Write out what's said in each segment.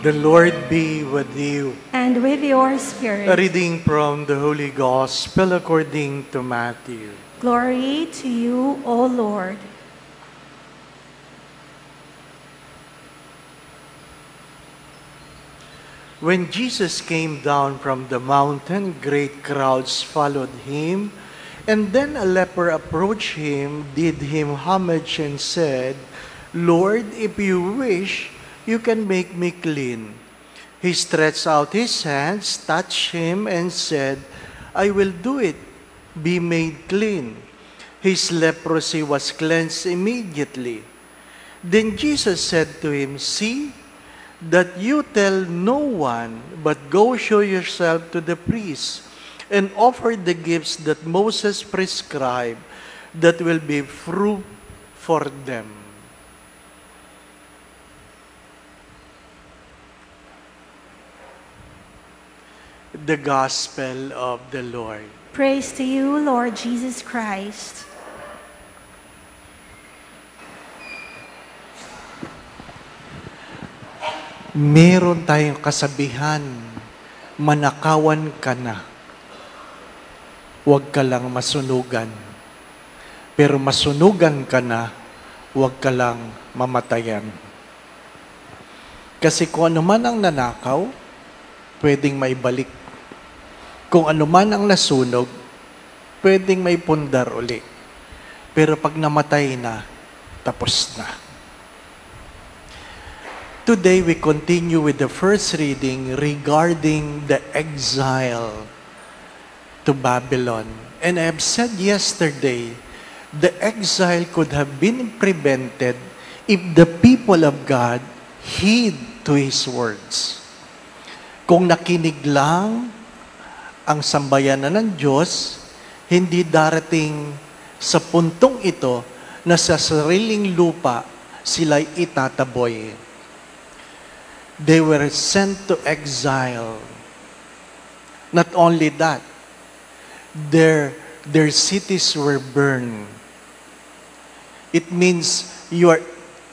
The Lord be with you. And with your A spirit. reading from the Holy Gospel according to Matthew. Glory to you, O Lord. When Jesus came down from the mountain, great crowds followed him, and then a leper approached him, did him homage, and said, "Lord, if you wish, you can make me clean." He stretched out his hands, touched him, and said, "I will do it. Be made clean." His leprosy was cleansed immediately. Then Jesus said to him, "See that you tell no one, but go show yourself to the priest and offer the gifts that Moses prescribed that will be fruit for them." The Gospel of the Lord. Praise to you, Lord Jesus Christ. Meron tayong kasabihan, manakawan ka na, huwag ka lang masunugan. Pero masunugan ka na, huwag ka lang mamatayan. Kasi kung ano man ang nanakaw, pwedeng maibalik. Kung ano man ang nasunog, pwedeng may pundar uli. Pero pag namatay na, tapos na. Today, we continue with the first reading regarding the exile to Babylon. And I have said yesterday, the exile could have been prevented if the people of God heed to His words. Kung nakinig lang ang sambayanan ng Diyos, hindi darating sa puntong ito na sa sariling lupa sila'y itataboy. They were sent to exile. Not only that, their cities were burned. It means you are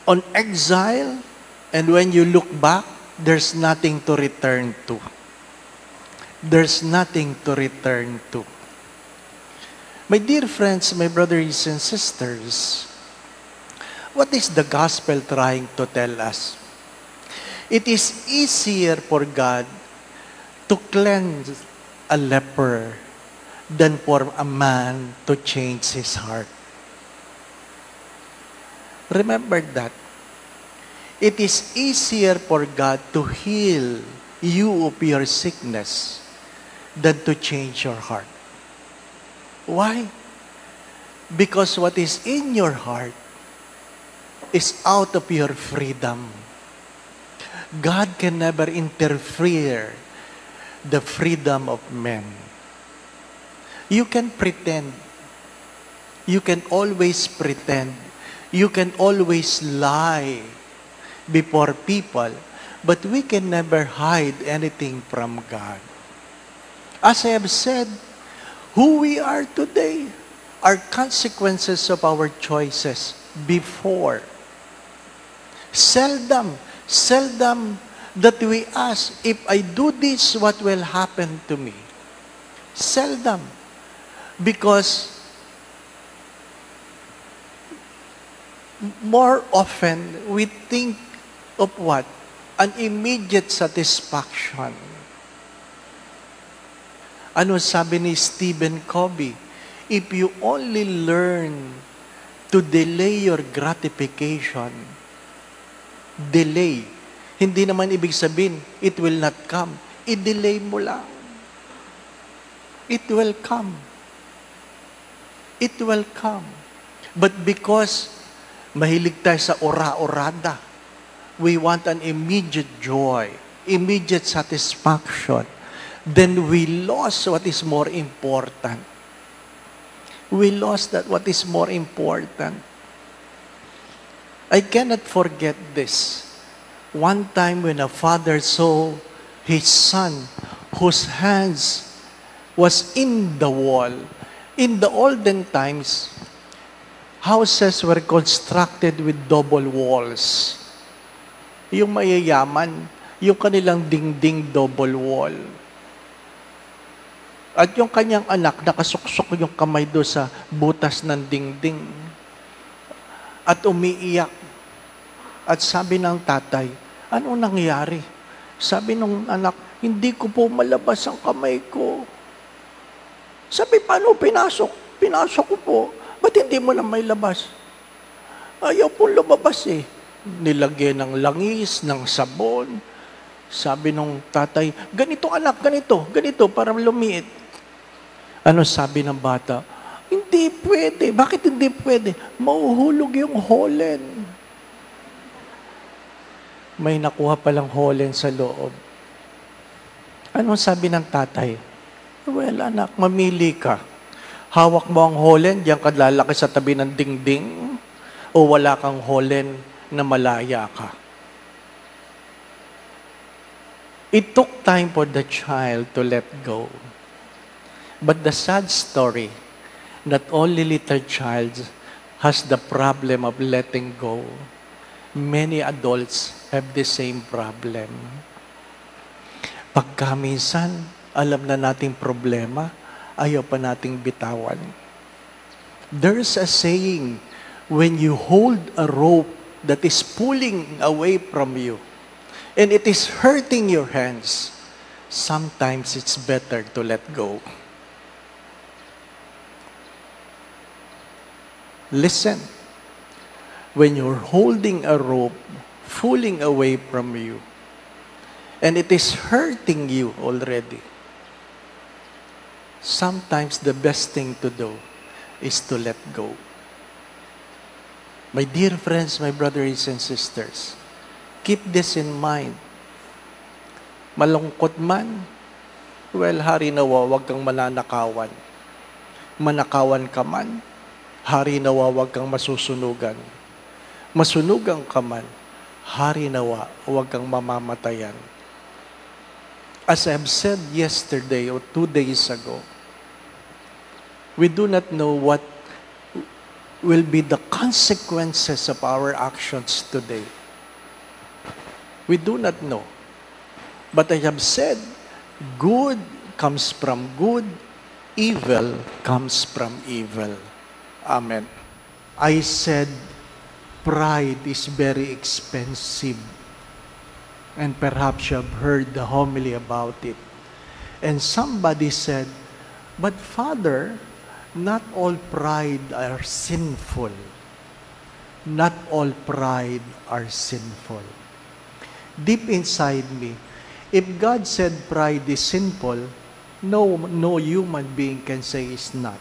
on exile, and when you look back, there's nothing to return to. There's nothing to return to. My dear friends, my brothers and sisters, what is the gospel trying to tell us? It is easier for God to cleanse a leper than for a man to change his heart. Remember that. It is easier for God to heal you of your sickness than to change your heart. Why? Because what is in your heart is out of your freedom. God can never interfere the freedom of men. You can pretend. You can always pretend. You can always lie before people, but we can never hide anything from God. As I have said, who we are today are consequences of our choices before. Seldom that we ask, if I do this, what will happen to me? Seldom. Because more often, we think of what? An immediate satisfaction. Ano sabi ni Stephen Covey? If you only learn to delay your gratification, delay. Hindi naman ibig sabihin, it will not come. I-delay mo lang. It will come. It will come. But because mahilig tayo sa ora-orada, we want an immediate joy, immediate satisfaction, then we lost what is more important. We lost that what is more important. I cannot forget this. One time when a father saw his son whose hands was in the wall. In the olden times, houses were constructed with double walls. Yung mayayaman, yung kanilang dingding double wall. At yung kanyang anak, nakasuksok yung kamay doon sa butas ng dingding. At umiiyak. At sabi ng tatay, ano nangyari? Sabi ng anak, hindi ko po malabas ang kamay ko. Sabi, paano pinasok? Pinasok ko po. Ba't hindi mo na may labas? Ayaw po lumabas eh. Nilagyan ng langis, ng sabon. Sabi nung tatay, ganito anak, ganito, para lumiit. Ano sabi ng bata? Hindi pwede. Bakit hindi pwede? Mauhulog yung holen. May nakuha palang holen sa loob. Ano sabi ng tatay? Well, anak, mamili ka. Hawak mo ang holen, diyan ka lalaki sa tabi ng dingding, o wala kang holen na malaya ka. It took time for the child to let go. But the sad story, not only little child has the problem of letting go. Many adults have the same problem. Pagka minsan, alam na nating problema, ayaw pa nating bitawan. There's a saying, when you hold a rope that is pulling away from you, and it is hurting your hands, sometimes it's better to let go. Listen, when you're holding a rope, pulling away from you, and it is hurting you already, sometimes the best thing to do is to let go. My dear friends, my brothers and sisters, keep this in mind. Malungkot man, well, hari nawa, wag kang mananakawan. Manakawan ka man, hari nawa, wag kang masusunugan. Masunugan ka man, hari nawa, wag kang mamamatayan. As I've said yesterday or 2 days ago, we do not know what will be the consequences of our actions today. We do not know. But I have said, good comes from good, evil comes from evil. Amen. I said, pride is very expensive. And perhaps you have heard the homily about it. And somebody said, but Father, not all pride are sinful. Not all pride are sinful. Deep inside me, if God said pride is sinful, no human being can say it's not.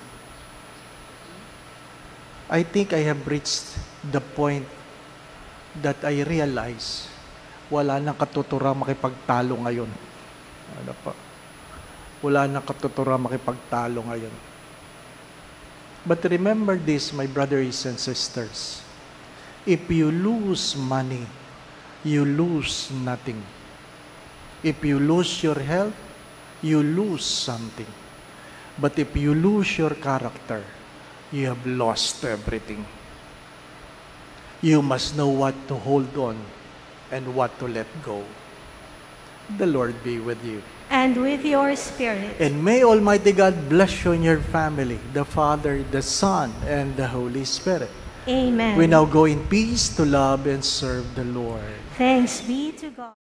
I think I have reached the point that I realize wala nang katuturang makipagtalo ngayon. Ano pa? Wala nang katuturang makipagtalo ngayon. But remember this, my brothers and sisters. If you lose money, you lose nothing. If you lose your health, you lose something. But if you lose your character, you have lost everything. You must know what to hold on and what to let go. The Lord be with you. And with your spirit. And may Almighty God bless you and your family, the Father, the Son, and the Holy Spirit. Amen. We now go in peace to love and serve the Lord. Thanks be to God.